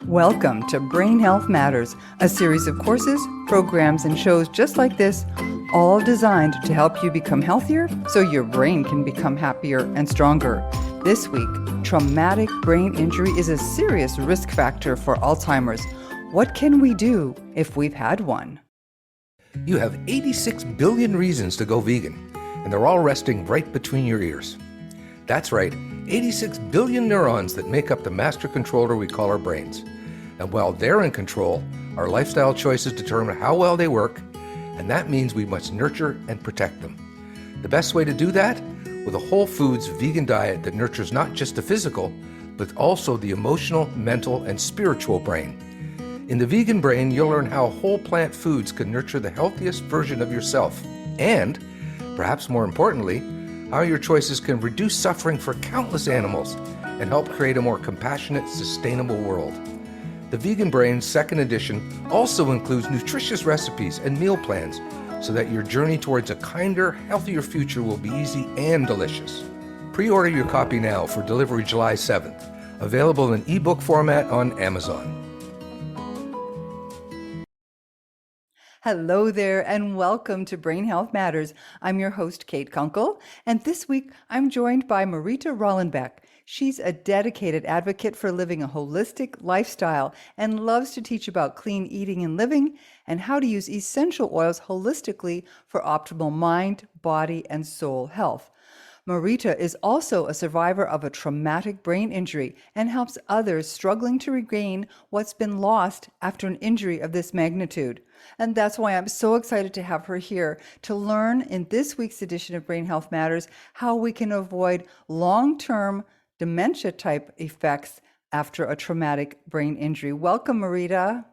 Welcome to Brain Health Matters, a series of courses, programs, and shows just like this, all designed to help you become healthier so your brain can become happier and stronger. This week, traumatic brain injury is a serious risk factor for Alzheimer's. What can we do if we've had one? You have 86 billion reasons to go vegan, and they're all resting right between your ears. That's right, 86 billion neurons that make up the master controller we call our brains. And while they're in control, our lifestyle choices determine how well they work, and that means we must nurture and protect them. The best way to do that? With a whole foods vegan diet that nurtures not just the physical, but also the emotional, mental, and spiritual brain. In the vegan brain, you'll learn how whole plant foods can nurture the healthiest version of yourself, and, perhaps more importantly, how your choices can reduce suffering for countless animals and help create a more compassionate, sustainable world. The Vegan Brain's second edition also includes nutritious recipes and meal plans so that your journey towards a kinder, healthier future will be easy and delicious. Pre-order your copy now for delivery July 7th. Available in ebook format on Amazon. Hello there, and welcome to Brain Health Matters. I'm your host, Kate Kunkle, and this week I'm joined by Marita Rahlenbeck. She's a dedicated advocate for living a holistic lifestyle and loves to teach about clean eating and living and how to use essential oils holistically for optimal mind, body, and soul health. Marita is also a survivor of a traumatic brain injury and helps others struggling to regain what's been lost after an injury of this magnitude. And that's why I'm so excited to have her here to learn in this week's edition of Brain Health Matters how we can avoid long-term dementia-type effects after a traumatic brain injury. Welcome, Marita.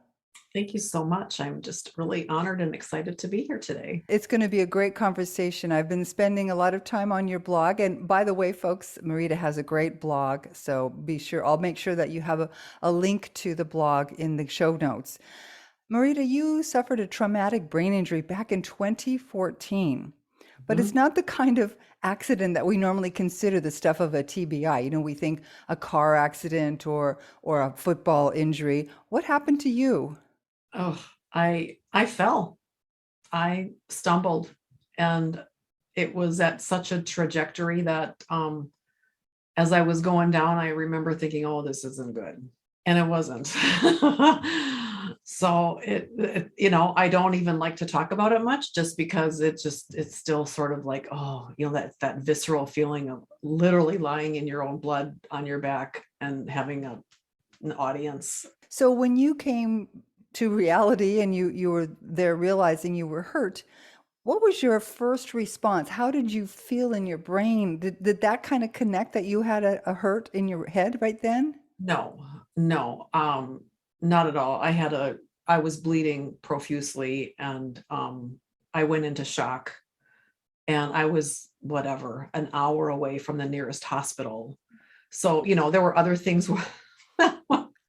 Thank you so much. I'm just really honored and excited to be here today. It's going to be a great conversation. I've been spending a lot of time on your blog. And by the way, folks, Marita has a great blog. So be sure, I'll make sure that you have a link to the blog in the show notes. Marita, you suffered a traumatic brain injury back in 2014. But it's not the kind of accident that we normally consider the stuff of a TBI. You know, we think a car accident or a football injury. What happened to you? Oh, I fell. I stumbled, and it was at such a trajectory that as I was going down, I remember thinking, oh, this isn't good. And it wasn't. So I don't even like to talk about it much just because it's still sort of like, oh, that visceral feeling of literally lying in your own blood on your back and having an audience. So when you came to reality and you were there realizing you were hurt, what was your first response? How did you feel in your brain? Did that kind of connect that you had a hurt in your head right then? No, not at all. I was bleeding profusely, and I went into shock, and I was an hour away from the nearest hospital. So, there were other things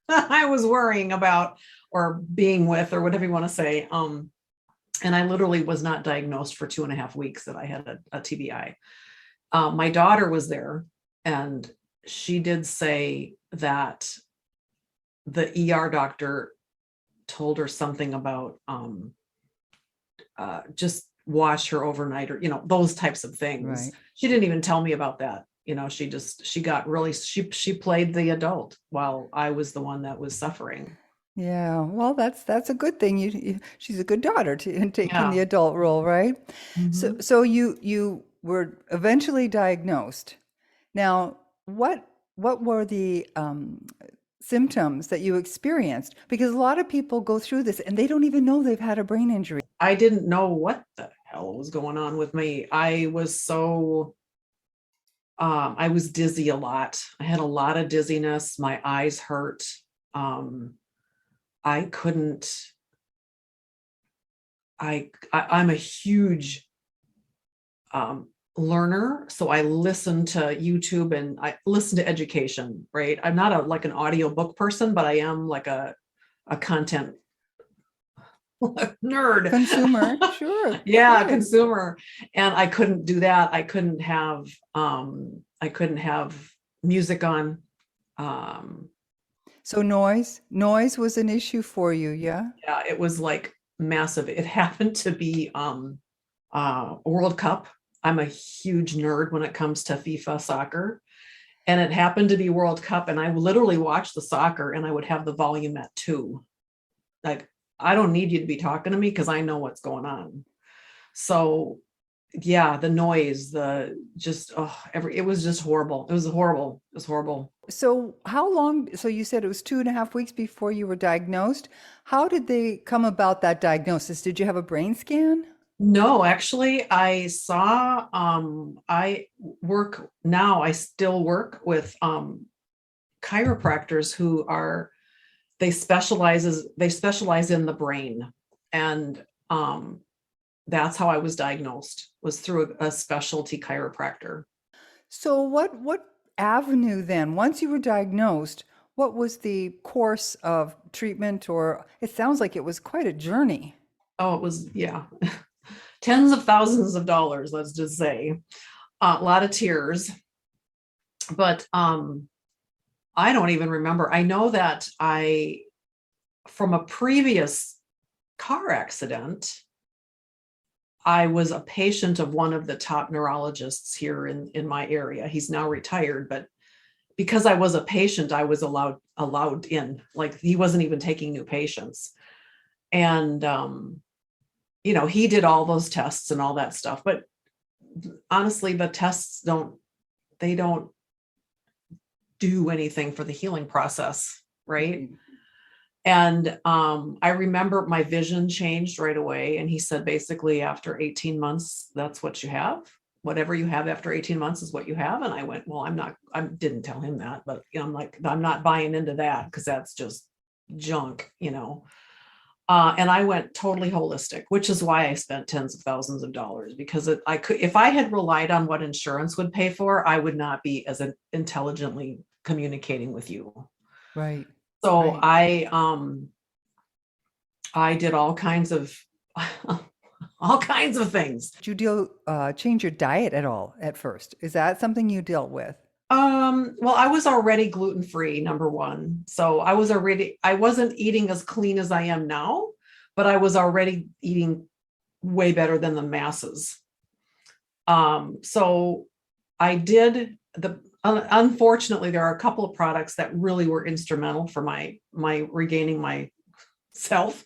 I was worrying about or being with, or whatever you want to say. And I literally was not diagnosed for 2.5 weeks that I had a TBI. My daughter was there, and she did say that the ER doctor told her something about just wash her overnight, or those types of things. Right. She didn't even tell me about that. She played the adult while I was the one that was suffering. Yeah, well, that's a good thing. She's a good daughter in taking the adult role, right? Mm-hmm. So you were eventually diagnosed. Now, what were the symptoms that you experienced? Because a lot of people go through this and they don't even know they've had a brain injury. I didn't know what the hell was going on with me. I was I was dizzy a lot. I had a lot of dizziness. My eyes hurt. I couldn't, I'm a huge learner. So I listen to YouTube and I listen to education, right? I'm not like an audiobook person, but I am like a content nerd. Consumer, sure. Yeah, Good. consumer. And I couldn't do that. I couldn't have music on. So noise was an issue for you, yeah? Yeah, it was like massive. It happened to be World Cup. I'm a huge nerd when it comes to FIFA soccer. And it happened to be World Cup. And I literally watched the soccer and I would have the volume at 2. Like, I don't need you to be talking to me because I know what's going on. So yeah, the noise, the just it was just horrible. It was horrible. It was horrible. So how long, so you said it was 2.5 weeks before you were diagnosed. How did they come about that diagnosis? Did you have a brain scan? No, actually, I work now, I still work with chiropractors who are they specialize in the brain. And that's how I was diagnosed, was through a specialty chiropractor. So what avenue then, once you were diagnosed, what was the course of treatment? Or it sounds like it was quite a journey. Oh, it was, yeah, tens of thousands of dollars, let's just say. A lot of tears. But I don't even remember. I know that from a previous car accident, I was a patient of one of the top neurologists here in my area. He's now retired, but because I was a patient, I was allowed in. Like, he wasn't even taking new patients. And he did all those tests and all that stuff. But honestly, the tests don't do anything for the healing process, right? And I remember my vision changed right away. And he said, basically, after 18 months, that's what you have. Whatever you have after 18 months is what you have. And I went, well, I didn't tell him that, but I'm like, I'm not buying into that because that's just junk. And I went totally holistic, which is why I spent tens of thousands of dollars, because I could, if I had relied on what insurance would pay for, I would not be as intelligently communicating with you. Right. So Right. I did all kinds of all kinds of things. Did you change your diet at all at first? Is that something you dealt with? Well, I was already gluten-free, number one. So I wasn't eating as clean as I am now, but I was already eating way better than the masses. So I did unfortunately, there are a couple of products that really were instrumental for my regaining myself.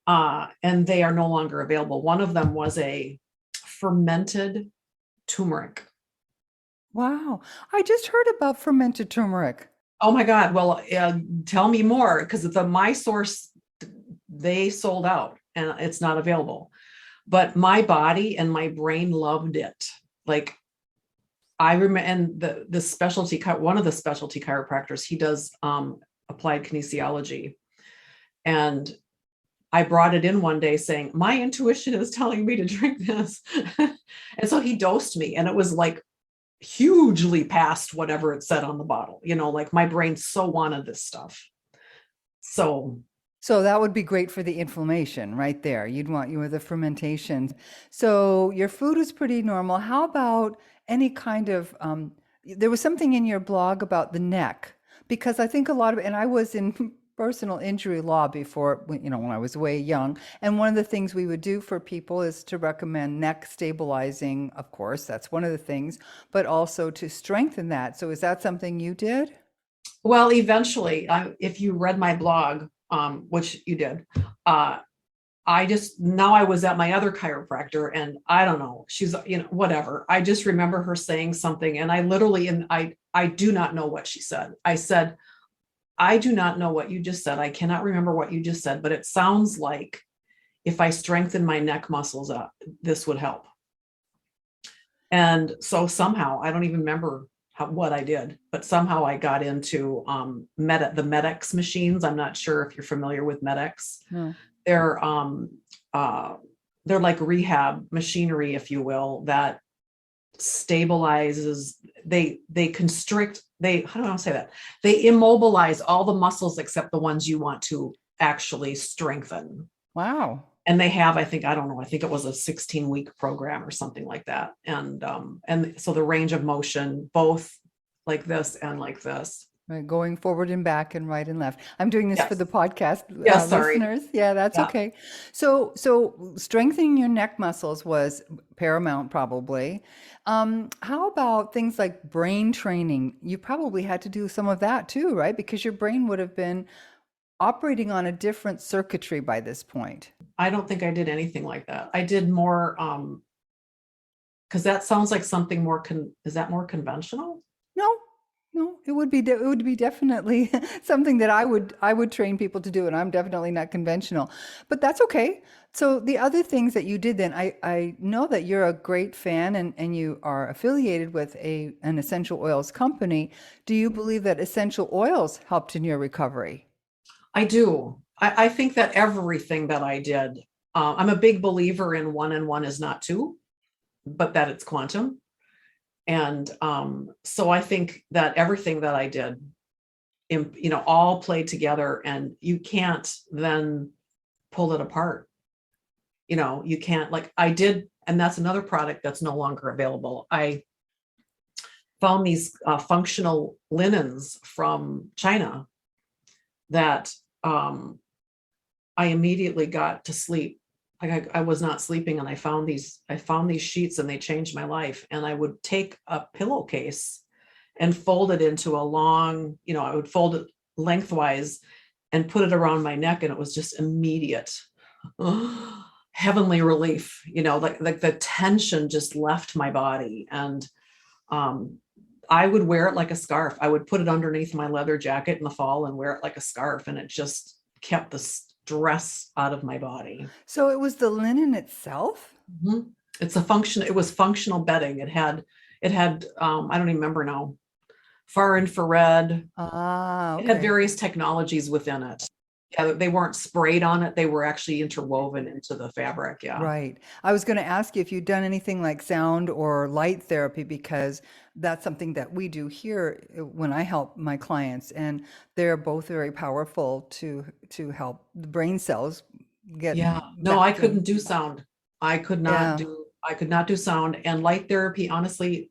And they are no longer available. One of them was a fermented turmeric. Wow. I just heard about fermented turmeric. Oh my God. Well, tell me more, because my source, they sold out and it's not available. But my body and my brain loved it. Like, I remember, and one of the specialty chiropractors, he does applied kinesiology. And I brought it in one day saying, my intuition is telling me to drink this. And so he dosed me, and it was like hugely past whatever it said on the bottle. Like, my brain so wanted this stuff. So that would be great for the inflammation right there. You'd want you with the fermentation. So your food is pretty normal. How about any kind of, there was something in your blog about the neck, because I think and I was in personal injury law before, when I was way young. And one of the things we would do for people is to recommend neck stabilizing. Of course, that's one of the things, but also to strengthen that. So is that something you did? well, eventually, if you read my blog, which you did, now I was at my other chiropractor, and I don't know, she's, whatever. I just remember her saying something, and I do not know what she said. I said, I do not know what you just said. I cannot remember what you just said, but it sounds like if I strengthen my neck muscles up, this would help. And so somehow, I don't even remember what I did, but somehow I got into the Med-X machines. I'm not sure if you're familiar with Med-X. No. They're like rehab machinery, if you will, that stabilizes, they constrict, how do I say that? They immobilize all the muscles except the ones you want to actually strengthen. Wow. And they have, I think it was a 16-week program or something like that. And so the range of motion, both like this and like this. Right, going forward and back and right and left. I'm doing this for the Yes. podcast Yes, sorry. listeners. Yeah, that's Yeah. okay. So strengthening your neck muscles was paramount, probably. How about things like brain training? You probably had to do some of that too, right? Because your brain would have been operating on a different circuitry by this point. I don't think I did anything like that. I did more, because that sounds like something more, is that more conventional? No, no, it would be definitely something that I would train people to do, and I'm definitely not conventional, but that's okay. So the other things that you did then, I know that you're a great fan and you are affiliated with an essential oils company. Do you believe that essential oils helped in your recovery? I do. I think that everything that I did, I'm a big believer in one and one is not two, but that it's quantum. And so I think that everything that I did, all played together, and you can't then pull it apart. You can't, like I did, and that's another product that's no longer available. I found these functional linens from China that I immediately got to sleep. Like I was not sleeping, and I found these sheets, and they changed my life. And I would take a pillowcase and fold it into a long, I would fold it lengthwise and put it around my neck, and it was just immediate heavenly relief. Like the tension just left my body. And I would wear it like a scarf. I would put it underneath my leather jacket in the fall and wear it like a scarf, and it just kept the stress out of my body. So it was the linen itself? Mhm. It was functional bedding. It had I don't even remember now, far infrared. Ah, It had okay. various technologies within it. Yeah, they weren't sprayed on it. They were actually interwoven into the fabric. Yeah. Right. I was going to ask you if you'd done anything like sound or light therapy, because that's something that we do here when I help my clients, and they're both very powerful to help the brain cells get Yeah. No, I back to, couldn't do sound. yeah. I could not do sound, and light therapy. Honestly,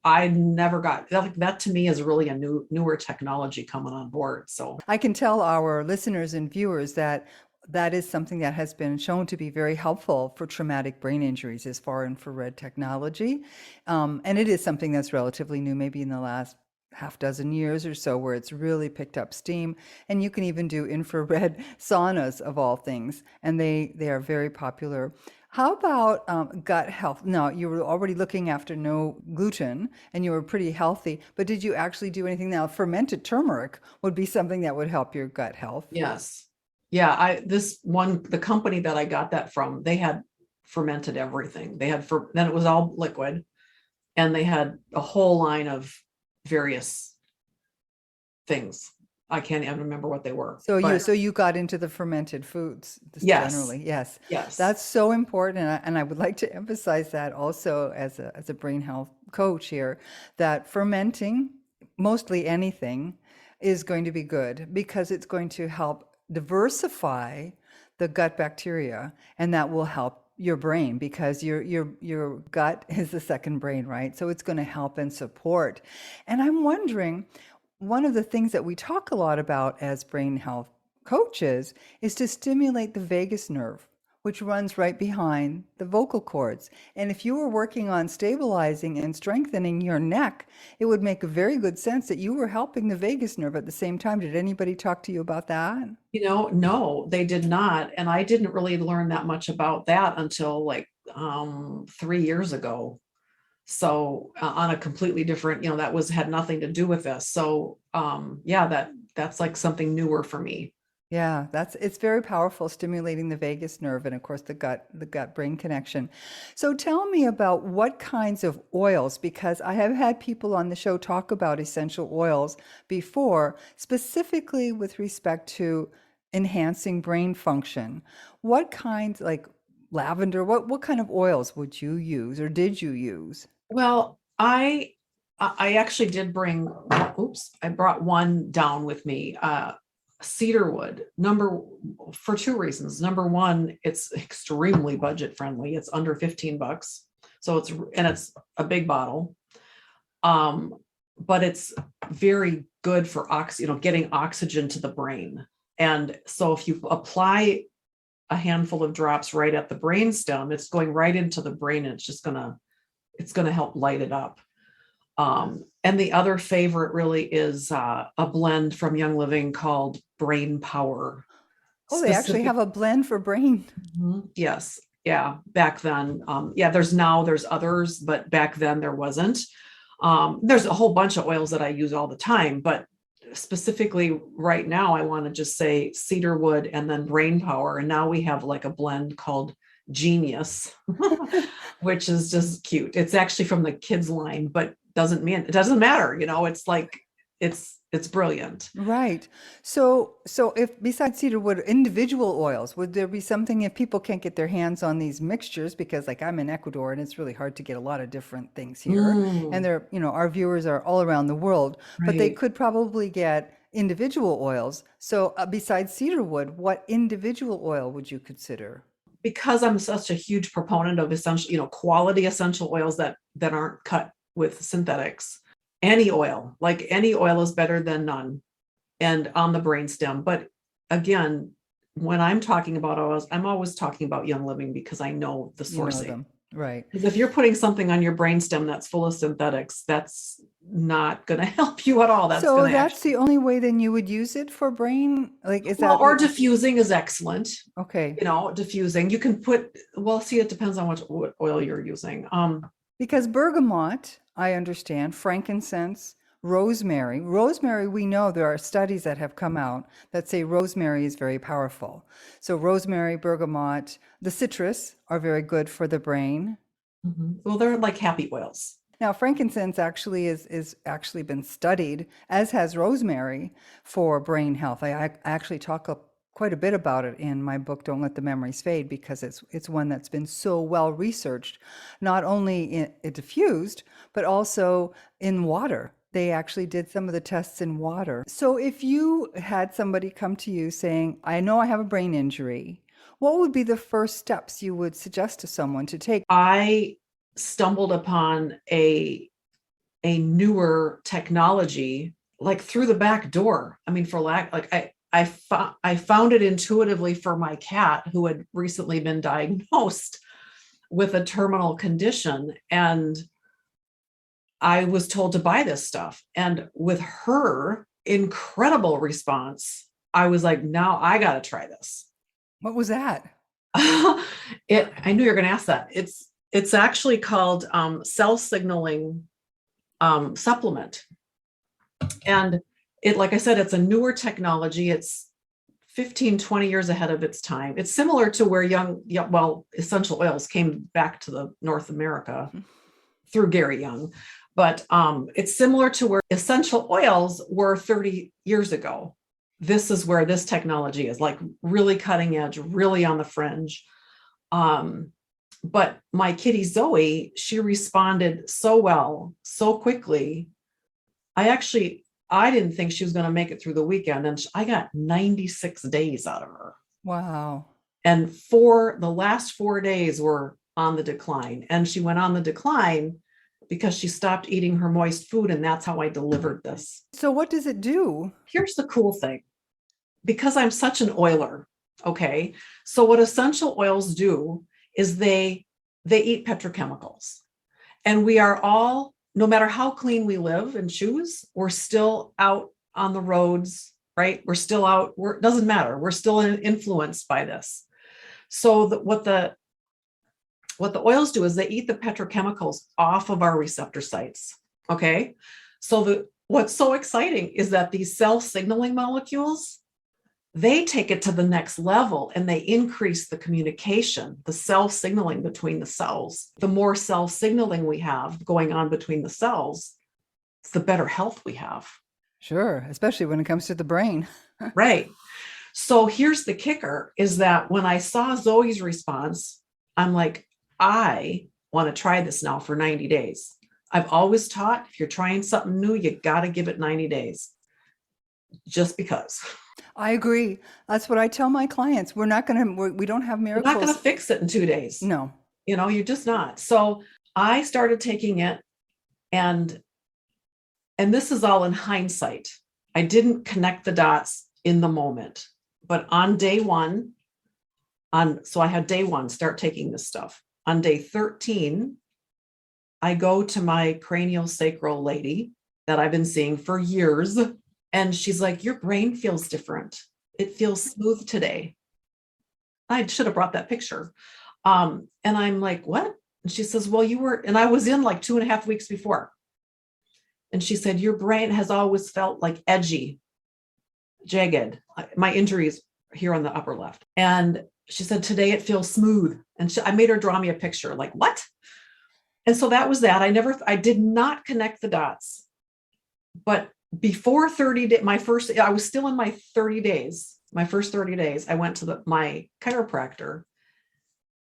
I never got that to me is really a newer technology coming on board. So I can tell our listeners and viewers that that is something that has been shown to be very helpful for traumatic brain injuries, is far infrared technology. And it is something that's relatively new, maybe in the last half dozen years or so, where it's really picked up steam. And you can even do infrared saunas of all things, and they are very popular. How about gut health? Now, you were already looking after no gluten and you were pretty healthy, but did you actually do anything? Now, fermented turmeric would be something that would help your gut health. yes. Yeah, the company that I got that from, they had fermented everything. Then it was all liquid, and they had a whole line of various things. I can't even remember what they were. So you got into the fermented foods just Yes, generally. Yes. yes. That's so important. And I would like to emphasize that also as a brain health coach here, that fermenting mostly anything is going to be good because it's going to help diversify the gut bacteria, and that will help your brain because your gut is the second brain, right? So it's going to help and support. And I'm wondering, one of the things that we talk a lot about as brain health coaches is to stimulate the vagus nerve, which runs right behind the vocal cords. And if you were working on stabilizing and strengthening your neck, it would make a very good sense that you were helping the vagus nerve at the same time. Did anybody talk to you about that? No, they did not. And I didn't really learn that much about that until like 3 years ago. So on a completely different, had nothing to do with this. So yeah, that's like something newer for me. Yeah, it's very powerful, stimulating the vagus nerve and of course the gut brain connection. So tell me about what kinds of oils, because I have had people on the show talk about essential oils before, specifically with respect to enhancing brain function. What kinds, like lavender, what kind of oils would you use or did you use? Well, I actually did I brought one down with me. Cedarwood, for two reasons. Number one, it's extremely budget friendly. It's under $15. So it's a big bottle. but it's very good for getting oxygen to the brain. And so if you apply a handful of drops right at the brainstem, it's going right into the brain, and it's gonna help light it up. And the other favorite really is a blend from Young Living called Brain Power. Oh, they actually have a blend for brain. Yes. Yeah. Back then. There's others, but back then there wasn't. There's a whole bunch of oils that I use all the time, but specifically right now, I want to just say cedarwood and then brain power. And now we have like a blend called Genius, which is just cute. It's actually from the kids line, but it doesn't matter. It's like, it's brilliant. Right. So if besides cedarwood, individual oils, would there be something if people can't get their hands on these mixtures? Because like I'm in Ecuador and it's really hard to get a lot of different things here. And our viewers are all around the world, but they could probably get individual oils. So besides cedarwood, what individual oil would you consider? Because I'm such a huge proponent of essential, quality essential oils that aren't cut with synthetics. Any oil is better than none, and on the brainstem. But again, when I'm talking about oils, I'm always talking about Young Living because I know the sourcing. Right. Because if you're putting something on your brainstem that's full of synthetics, that's not going to help you at all. That's the only way then you would use it for brain? Like, is that? Or diffusing is excellent. Okay. Diffusing. You can it depends on what oil you're using. Because bergamot, I understand, frankincense, rosemary. Rosemary, we know there are studies that have come out that say rosemary is very powerful. So rosemary, bergamot, the citrus are very good for the brain. Well, they're like happy oils. Now, frankincense actually is actually been studied, as has rosemary, for brain health. I actually talk quite a bit about it in my book, Don't Let the Memories Fade, because it's one that's been so well researched, not only diffused, but also in water. They actually did some of the tests in water. So if you had somebody come to you saying, I know I have a brain injury, what would be the first steps you would suggest to someone to take? I stumbled upon a newer technology, like through the back door. I mean, I found it intuitively for my cat who had recently been diagnosed with a terminal condition. And I was told to buy this stuff. And with her incredible response, I was like, now I got to try this. What was that? I knew you were going to ask that. It's actually called cell signaling supplement. And like I said, it's a newer technology. It's 15, 20 years ahead of its time. It's similar to where essential oils came back to the North America through Gary Young. But it's similar to where essential oils were 30 years ago. This is where this technology is, like really cutting edge, really on the fringe. But my kitty Zoe, she responded so well, so quickly. I didn't think she was going to make it through the weekend, and I got 96 days out of her. Wow. And the last 4 days were on the decline. And she went on the decline because she stopped eating her moist food. And that's how I delivered this. So what does it do? Here's the cool thing. Because I'm such an oiler, okay? So what essential oils do is they eat petrochemicals. And we are all, no matter how clean we live and choose, we're still out on the roads, right? We're still out, it doesn't matter. We're still influenced by this. So what the oils do is they eat the petrochemicals off of our receptor sites, okay? So what's so exciting is that these cell signaling molecules, they take it to the next level and they increase the communication, the cell signaling between the cells. The more cell signaling we have going on between the cells, the better health we have. Sure, especially when it comes to the brain. Right. So here's the kicker, is that when I saw Zoe's response, I'm like, I want to try this now for 90 days. I've always taught, if you're trying something new, you got to give it 90 days. Just because. I agree. That's what I tell my clients. We don't have miracles. You're not going to fix it in 2 days. No. You're just not. So I started taking it, and and this is all in hindsight. I didn't connect the dots in the moment, but on day one, so I had day one, start taking this stuff. On day 13, I go to my cranial sacral lady that I've been seeing for years. And she's like, your brain feels different. It feels smooth today. I should have brought that picture. And I'm like, what? And she says, well, you were, and I was in like 2.5 weeks before. And she said, your brain has always felt like edgy, jagged. My injuries here on the upper left. And she said, today it feels smooth. And I made her draw me a picture, like, what? And so that was that. I did not connect the dots. But before 30 days, I was still in my 30 days. My first 30 days, I went to my chiropractor,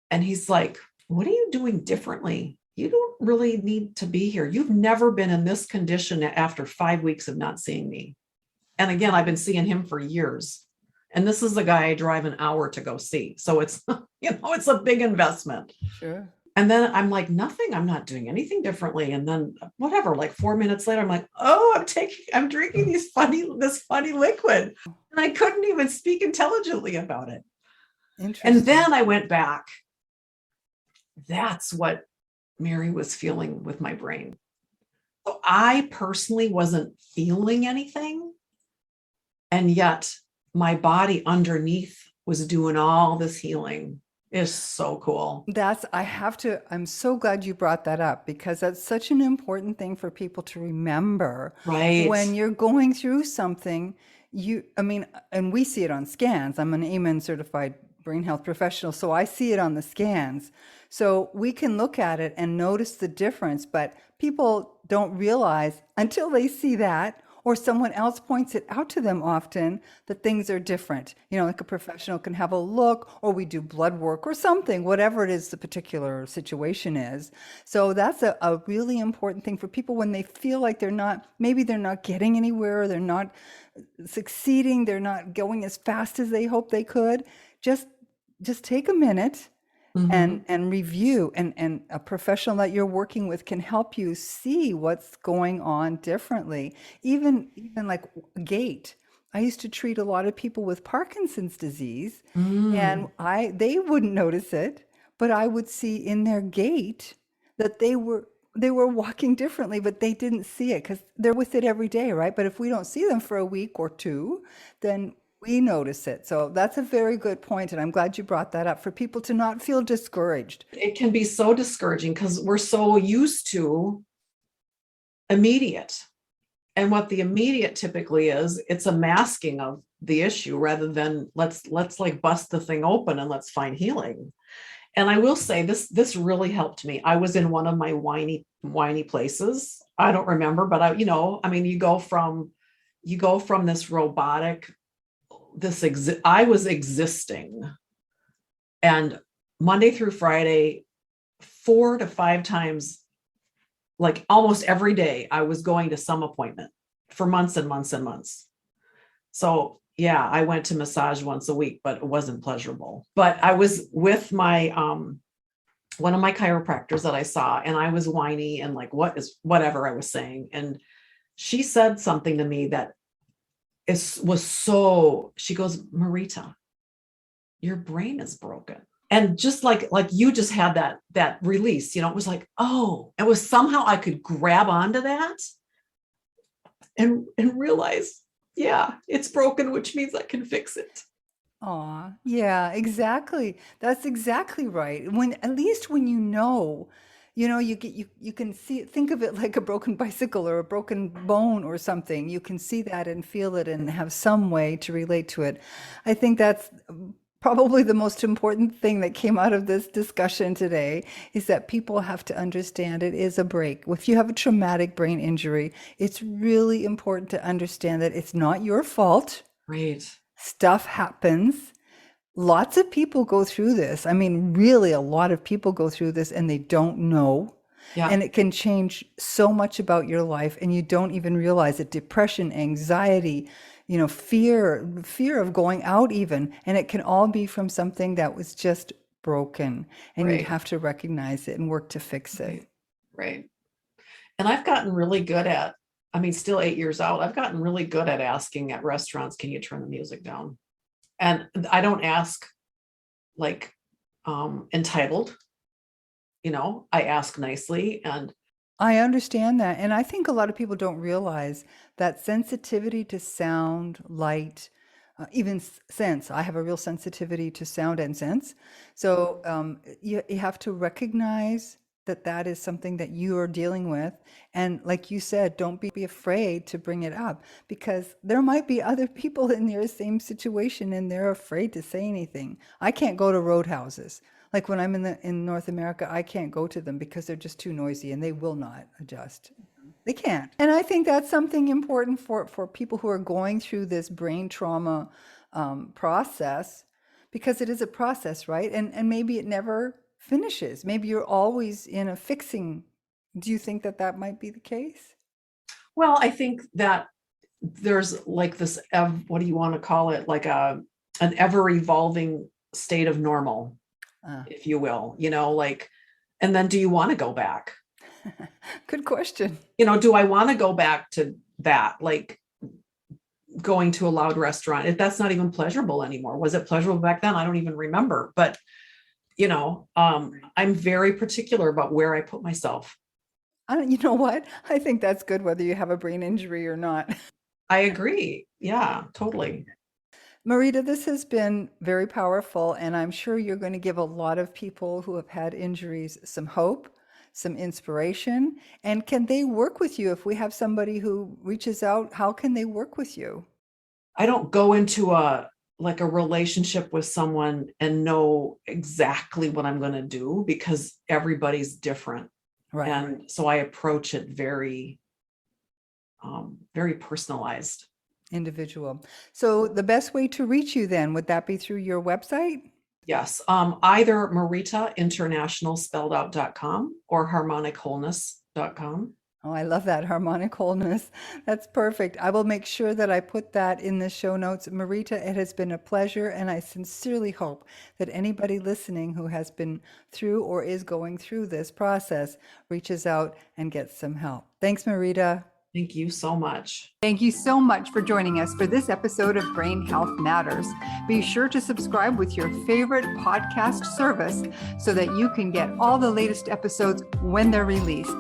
and he's like, what are you doing differently? You don't really need to be here. You've never been in this condition after 5 weeks of not seeing me. And again, I've been seeing him for years. And this is the guy I drive an hour to go see. So it's, it's a big investment. Sure. And then I'm like, nothing, I'm not doing anything differently. And then whatever, like 4 minutes later, I'm like, oh, I'm drinking this funny liquid. And I couldn't even speak intelligently about it. And then I went back. That's what Mary was feeling with my brain. So I personally wasn't feeling anything. And yet my body underneath was doing all this healing. Is so cool. I'm so glad you brought that up, because that's such an important thing for people to remember. Right. When you're going through something, and we see it on scans. I'm an AMEN certified brain health professional, so I see it on the scans. So we can look at it and notice the difference, but people don't realize until they see that, or someone else points it out to them often, that things are different. Like a professional can have a look, or we do blood work or something, whatever it is the particular situation is. So that's a really important thing for people when they feel like they're not getting anywhere, they're not succeeding, they're not going as fast as they hope they could. Just take a minute. Mm-hmm. and review, and a professional that you're working with can help you see what's going on differently. Even like gait. I used to treat a lot of people with Parkinson's disease, and they wouldn't notice it, but I would see in their gait that they were walking differently, but they didn't see it because they're with it every day, right? But if we don't see them for a week or two, then we notice it. So that's a very good point. And I'm glad you brought that up, for people to not feel discouraged. It can be so discouraging because we're so used to immediate. And what the immediate typically is, it's a masking of the issue rather than let's like bust the thing open and let's find healing. And I will say this really helped me. I was in one of my whiny places. I don't remember, but you go from this robotic, I was existing, and Monday through Friday, 4 to 5 times, like almost every day, I was going to some appointment for months and months and months. So yeah, I went to massage once a week, but it wasn't pleasurable. But I was with my one of my chiropractors that I saw, and I was whiny and like, whatever I was saying, and she said something to me that she goes, Marita, your brain is broken. And just like you just had that release, it was like, oh, it was somehow I could grab onto that and realize, yeah, it's broken, which means I can fix it. Aw, yeah, exactly. That's exactly right. At least when you can see it, think of it like a broken bicycle or a broken bone or something. You can see that and feel it and have some way to relate to it. I think that's probably the most important thing that came out of this discussion today, is that people have to understand it is a break. If you have a traumatic brain injury, it's really important to understand that it's not your fault. Right. Stuff happens. Lots of people go through this. Really, a lot of people go through this and they don't know. Yeah. And it can change so much about your life and you don't even realize it. Depression, anxiety, fear of going out even. And it can all be from something that was just broken. And you have to recognize it and work to fix it. Right. And I've gotten really good at I mean, still 8 years out, I've gotten really good at asking at restaurants, can you turn the music down? And I don't ask like entitled, I ask nicely. And I understand that. And I think a lot of people don't realize that sensitivity to sound, light, even sense. I have a real sensitivity to sound and sense. So you have to recognize that that is something that you are dealing with. And like you said, don't be afraid to bring it up, because there might be other people in your same situation and they're afraid to say anything. I can't go to roadhouses. Like when I'm in North America, I can't go to them because they're just too noisy and they will not adjust. They can't. And I think that's something important for people who are going through this brain trauma process, because it is a process, right? And maybe it never finishes. Maybe you're always in a fixing. Do you think that that might be the case? well, I think that there's like this, what do you want to call it? Like an ever evolving state of normal, if you will, like, and then do you want to go back? Good question. Do I want to go back to that? Like going to a loud restaurant, that's not even pleasurable anymore. Was it pleasurable back then? I don't even remember, but I'm very particular about where I put myself. You know what? I think that's good whether you have a brain injury or not. I agree. Yeah, totally. Marita, this has been very powerful, and I'm sure you're going to give a lot of people who have had injuries some hope, some inspiration. And can they work with you? If we have somebody who reaches out, how can they work with you? I don't go into a relationship with someone and know exactly what I'm going to do, because everybody's different. Right. And so I approach it very, very personalized. Individual. So the best way to reach you then, would that be through your website? Yes. Either Marita International spelled out.com or harmonichwholeness.com. Oh, I love that, harmonic wholeness. That's perfect. I will make sure that I put that in the show notes. Marita, it has been a pleasure, and I sincerely hope that anybody listening who has been through or is going through this process reaches out and gets some help. Thanks, Marita. Thank you so much. Thank you so much for joining us for this episode of Brain Health Matters. Be sure to subscribe with your favorite podcast service so that you can get all the latest episodes when they're released.